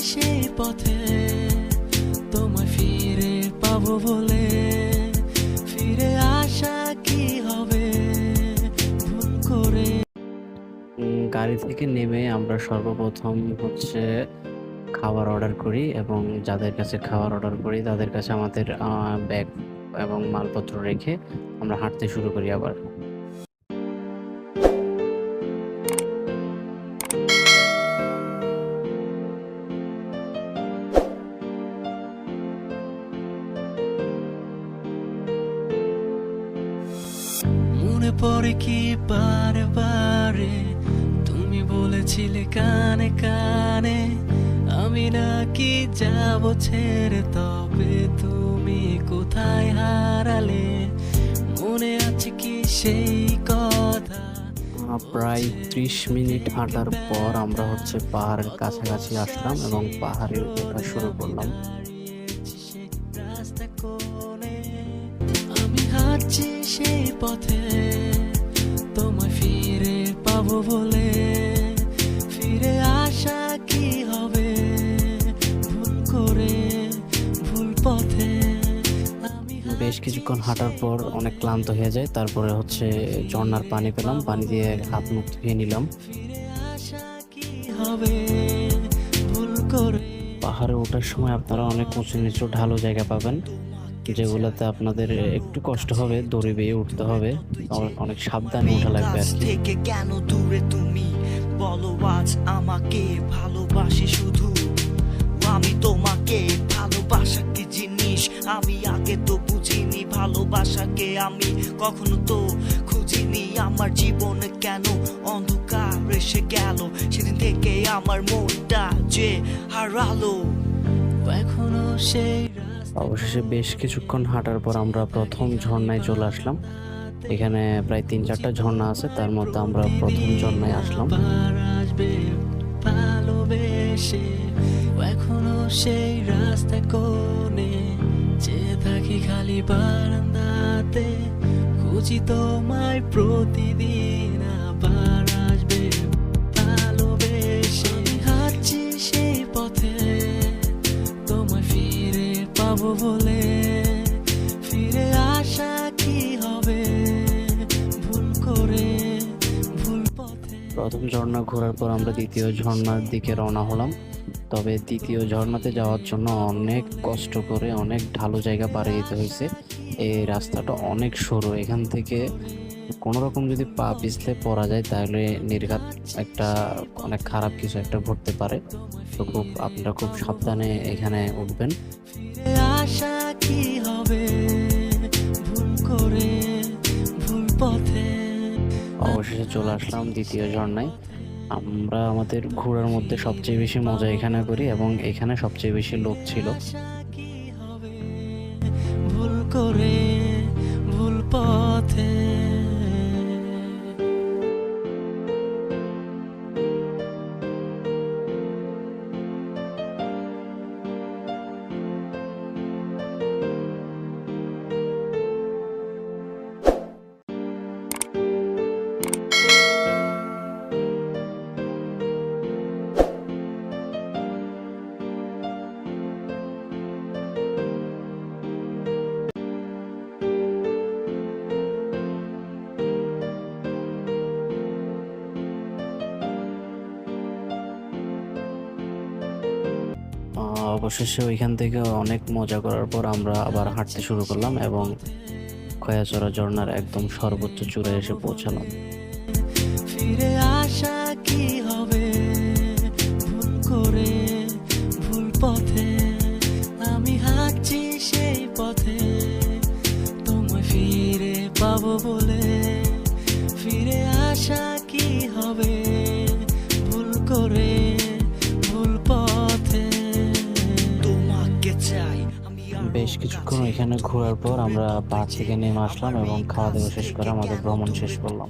সেই পথে তোমায় ফিরে পাবো বলে, ফিরে আসা কি হবে ভুল করে। গাড়ি থেকে নেমে আমরা সর্বপ্রথম হচ্ছে খাবার অর্ডার করি এবং যাদের কাছে খাবার অর্ডার করি তাদের কাছে আমাদের ব্যাগ এবং মালপত্র রেখে আমরা হাঁটতে শুরু করি আবার। মনে পড়ে কি বারে বারে তুমি বলেছিলে কানে কানে, আমি নাকি যাব ছেড়ে, তবে তুমি কোথায় হারালে, মনে আছে কি সেই কথা। প্রায় 30 মিনিট হাঁটার পর আমরা হচ্ছে পাহাড়ের কাছাকাছি আসলাম এবং পাহাড়ে ওঠা শুরু করলাম। রাস্তা কোণে আমি হাঁটছি সেই পথে তোমায় ফিরে পাবো বলে, ফিরে আসা কি হবে ভুল করে, ভুল পথে। বেশ কিছুক্ষণ হাঁটার পর অনেক ক্লান্ত হয়ে যায়, তারপরে হচ্ছে ঝর্ণার পানি পেলাম, পানি দিয়ে হাত মুখ ধুয়ে নিলাম। ফিরে আসা কি হবে ভুল করে। পাহাড়ে ওঠার সময় আপনারা অনেক উঁচু নিচু ঢালু জায়গা পাবেন, যেগুলোতে আপনাদের একটু কষ্ট হবে, দড়ি বেয়ে উঠতে হবে, অনেক সাবধানে ওঠা লাগবে আর কি। থেকে কেন দূরে তুমি বলো আজ আমাকে ভালোবাসি শুধু, আমি তোমাকে ভালোবাসা কি জিনিস আমি আগে তো বুঝিনি, ভালোবাসাকে আমি কখনো তো খুঁজিনি, আমার জীবনে কেন অন্ধকার এসে গেল, সেদিন থেকে আমার মনটা যে হারালো এখনো সেই অবশেষে বেশ কিছুক্ষণ হাঁটার পর আমরা প্রথম ঝর্ণায় চলে আসলাম। এখানে প্রায় 3-4টা ঝর্ণা আছে, তার মধ্যে আমরা প্রথম ঝর্ণায় আসলাম। আসবে ভালোবেসে, এখনো সেই রাস্তা কোণে চেয়ে থাকি খালি বারান্দাতে, খুঁজি তোমায় প্রতিদিন, আবার আসবে ভালোবেসে, হাঁটছি সেই পথে তোমায় ফিরে পাবো বলে, ফিরে আসা কি হবে ভুল করে, ভুল পথে। প্রথম ঝর্ণা ঘোরার পর আমরা দ্বিতীয় ঝর্ণার দিকে রওনা হলাম। তবে দ্বিতীয় ঝর্ণাতে যাওয়ার জন্য অনেক কষ্ট করে অনেক ঢালু জায়গা পাড়ি দিতে হয়েছে। এই রাস্তাটা অনেক সরু, এখান থেকে কোনো রকম যদি পা পিছলে পড়া যায় তাহলে নির্ঘাত একটা অনেক খারাপ কিছু একটা ঘটতে পারে। তো আপনারা খুব সাবধানে এখানে উঠবেন। ফিরে আসা কি হবে ভুল করে, ভুল পথে। অবশেষে চলে আসলাম দ্বিতীয় ঝর্ণায়। আমরা আমাদের ঘোরার মধ্যে সবচেয়ে বেশি মজা এখানে করি এবং এখানে সবচেয়ে বেশি লোক ছিল। আশা কি হবে ভুল করে, ভুল পথে। অবশেষে ওইখান থেকে অনেক মজা করার পর আমরা আবার হাঁটতে শুরু করলাম এবং খয়াচড়া ঝর্ণার একদম সর্বোচ্চ চূড়ায় এসে পৌঁছালাম। ফিরে আসা কি হবে ভুল করে, ভুল পথে। আমি হাঁটছি সেই পথে তোমায় ফিরে পাবো বলে, ফিরে আসা কি হবে ভুল করে, ভুল পথে। তোমাকে চাই আমি বেশ কিছুক্ষণ এখানে ঘোরার পর আমরা পাহাড় থেকে নেমে আসলাম এবং খাওয়া দাওয়া শেষ করে আমাদের ভ্রমণ শেষ করলাম।